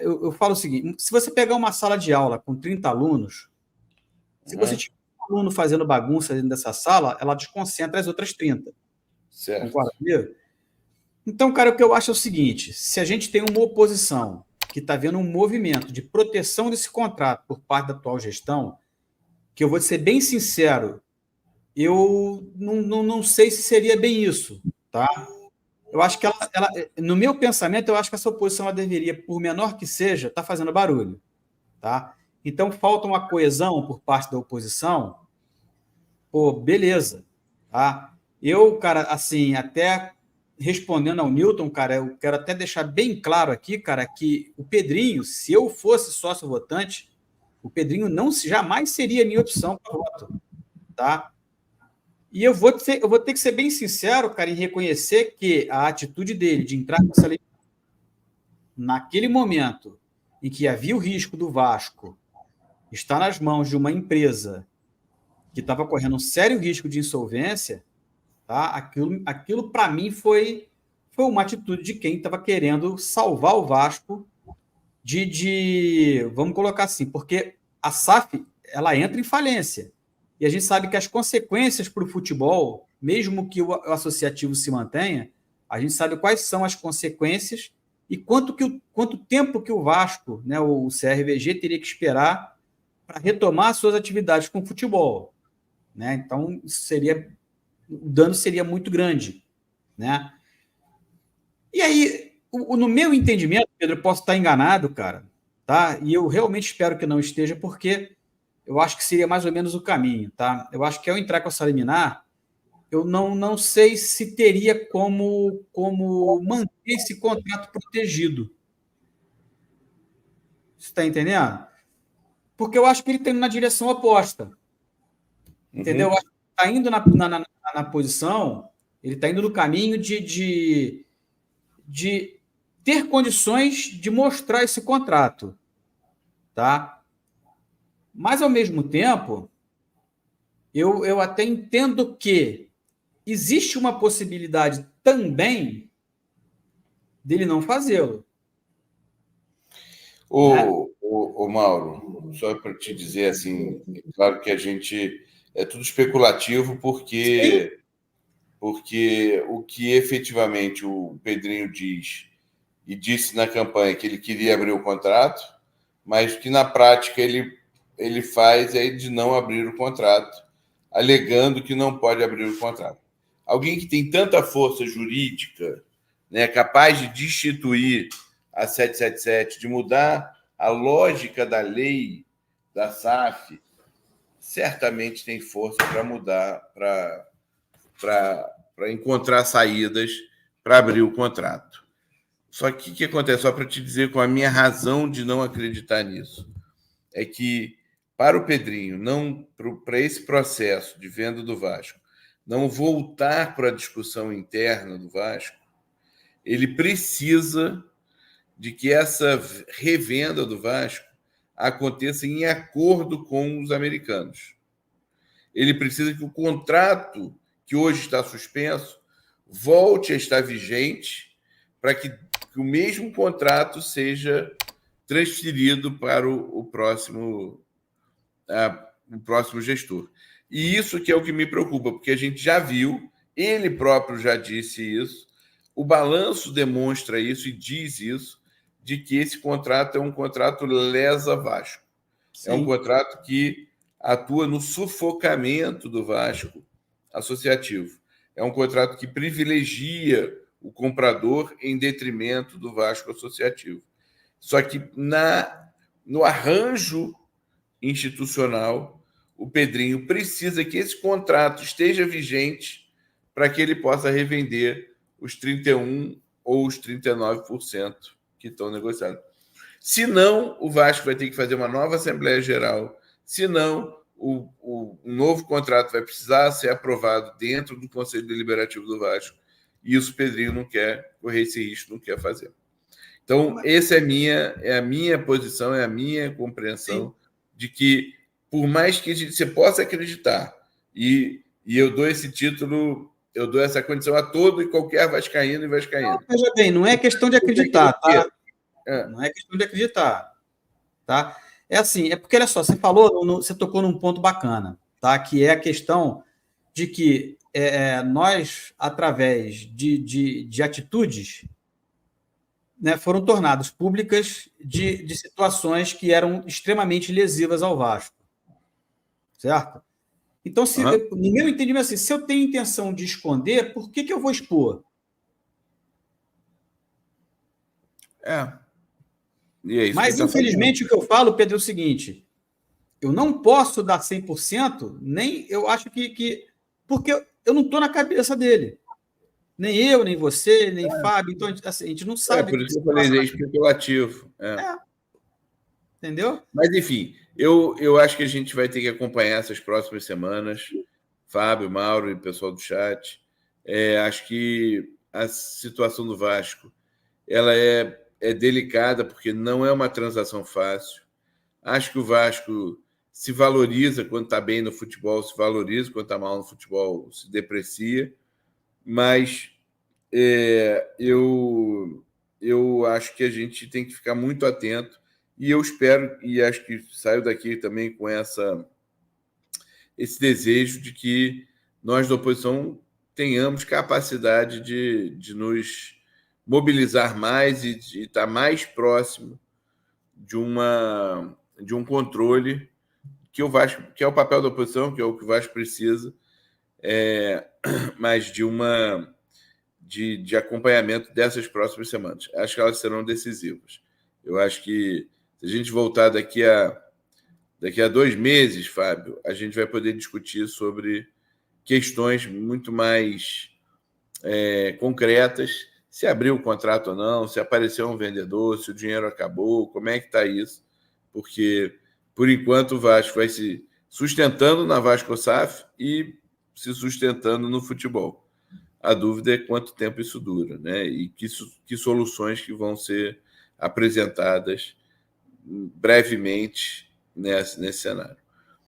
eu falo o seguinte: se você pegar uma sala de aula com 30 alunos, se você tiver um aluno fazendo bagunça dentro dessa sala, ela desconcentra as outras 30. Certo. Concorda comigo? Então, cara, o que eu acho é o seguinte: se a gente tem uma oposição que está vendo um movimento de proteção desse contrato por parte da atual gestão, que eu vou ser bem sincero, eu não sei se seria bem isso, tá? Eu acho que no meu pensamento, eu acho que essa oposição ela deveria, por menor que seja, estar fazendo barulho, tá? Então, falta uma coesão por parte da oposição, pô, beleza, tá? Eu, cara, assim, até respondendo ao Newton, cara, eu quero até deixar bem claro aqui, cara, que o Pedrinho, se eu fosse sócio votante, o Pedrinho jamais seria a minha opção para voto, tá? E eu vou ter que ser bem sincero, cara, em reconhecer que a atitude dele de entrar com essa lei naquele momento em que havia o risco do Vasco estar nas mãos de uma empresa que estava correndo um sério risco de insolvência, tá? Aquilo para mim foi uma atitude de quem estava querendo salvar o Vasco vamos colocar assim, porque a SAF ela entra em falência. E a gente sabe que as consequências para o futebol, mesmo que o associativo se mantenha, a gente sabe quais são as consequências e quanto tempo que o Vasco, né, o CRVG, teria que esperar para retomar suas atividades com o futebol. Né? Então, o dano seria muito grande. Né? E aí, no meu entendimento, Pedro, eu posso estar enganado, cara, tá? E eu realmente espero que não esteja, porque eu acho que seria mais ou menos o caminho, tá? Eu acho que ao entrar com essa liminar, eu não sei se teria como manter esse contrato protegido. Você está entendendo? Porque eu acho que ele está indo na direção oposta. Entendeu? Eu acho que está indo na posição, ele está indo no caminho de ter condições de mostrar esse contrato. Tá? Mas, ao mesmo tempo, eu até entendo que existe uma possibilidade também dele não fazê-lo. O Mauro, só para te dizer assim, é claro que a gente é tudo especulativo porque o que efetivamente o Pedrinho diz e disse na campanha que ele queria abrir o contrato, mas que na prática ele faz é de não abrir o contrato, alegando que não pode abrir o contrato. Alguém que tem tanta força jurídica, né, capaz de destituir a 777, de mudar a lógica da lei da SAF, certamente tem força para mudar, para encontrar saídas para abrir o contrato. Só que o que acontece? Só para te dizer com a minha razão de não acreditar nisso, é que para o Pedrinho, não para esse processo de venda do Vasco, não voltar para a discussão interna do Vasco, ele precisa de que essa revenda do Vasco aconteça em acordo com os americanos. Ele precisa que o contrato que hoje está suspenso volte a estar vigente para que o mesmo contrato seja transferido para o próximo gestor. E isso que é o que me preocupa, porque a gente já viu, ele próprio já disse isso, o balanço demonstra isso e diz isso, de que esse contrato é um contrato lesa Vasco. Sim. É um contrato que atua no sufocamento do Vasco associativo. É um contrato que privilegia o comprador em detrimento do Vasco associativo. Só que no arranjo institucional, o Pedrinho precisa que esse contrato esteja vigente para que ele possa revender os 31% ou os 39% que estão negociados. Se não, o Vasco vai ter que fazer uma nova Assembleia Geral. Se não, um novo contrato vai precisar ser aprovado dentro do Conselho Deliberativo do Vasco. E isso o Pedrinho não quer correr esse risco, não quer fazer. Então, essa é a minha posição, é a minha compreensão de que, por mais que você possa acreditar, e eu dou esse título, eu dou essa condição a todo e qualquer vascaíno e vascaíno. Veja bem, não é questão de acreditar, tá? Não é questão de acreditar. Tá? É assim, é porque, olha só, você falou, você tocou num ponto bacana, tá? Que é a questão de que nós, através de atitudes, né, foram tornadas públicas de situações que eram extremamente lesivas ao Vasco. Certo? Então, no meu entendimento, assim, se eu tenho intenção de esconder, por que eu vou expor? E é isso. Mas, infelizmente, o que eu falo, Pedro, é o seguinte: eu não posso dar 100%, nem eu acho que porque eu não estou na cabeça dele. Nem eu, nem você, nem Fábio. Então, assim, a gente não sabe. Por isso que eu falei, é especulativo. Entendeu? Mas, enfim, eu acho que a gente vai ter que acompanhar essas próximas semanas. Fábio, Mauro e pessoal do chat. Acho que a situação do Vasco ela é delicada, porque não é uma transação fácil. Acho que o Vasco se valoriza quando está bem no futebol, se valoriza quando está mal no futebol, se deprecia. Mas eu acho que a gente tem que ficar muito atento e eu espero, e acho que saio daqui também com esse desejo de que nós da oposição tenhamos capacidade de nos mobilizar mais e de estar mais próximo de um controle que o Vasco, que é o papel da oposição, que é o que o Vasco precisa, mas de acompanhamento dessas próximas semanas. Acho que elas serão decisivas. Eu acho que se a gente voltar daqui a 2 meses, Fábio, a gente vai poder discutir sobre questões muito mais concretas, se abriu o contrato ou não, se apareceu um vendedor, se o dinheiro acabou, como é que está isso, porque, por enquanto, o Vasco vai se sustentando na Vasco SAF e se sustentando no futebol. A dúvida é quanto tempo isso dura, né? E que soluções que vão ser apresentadas brevemente nesse cenário.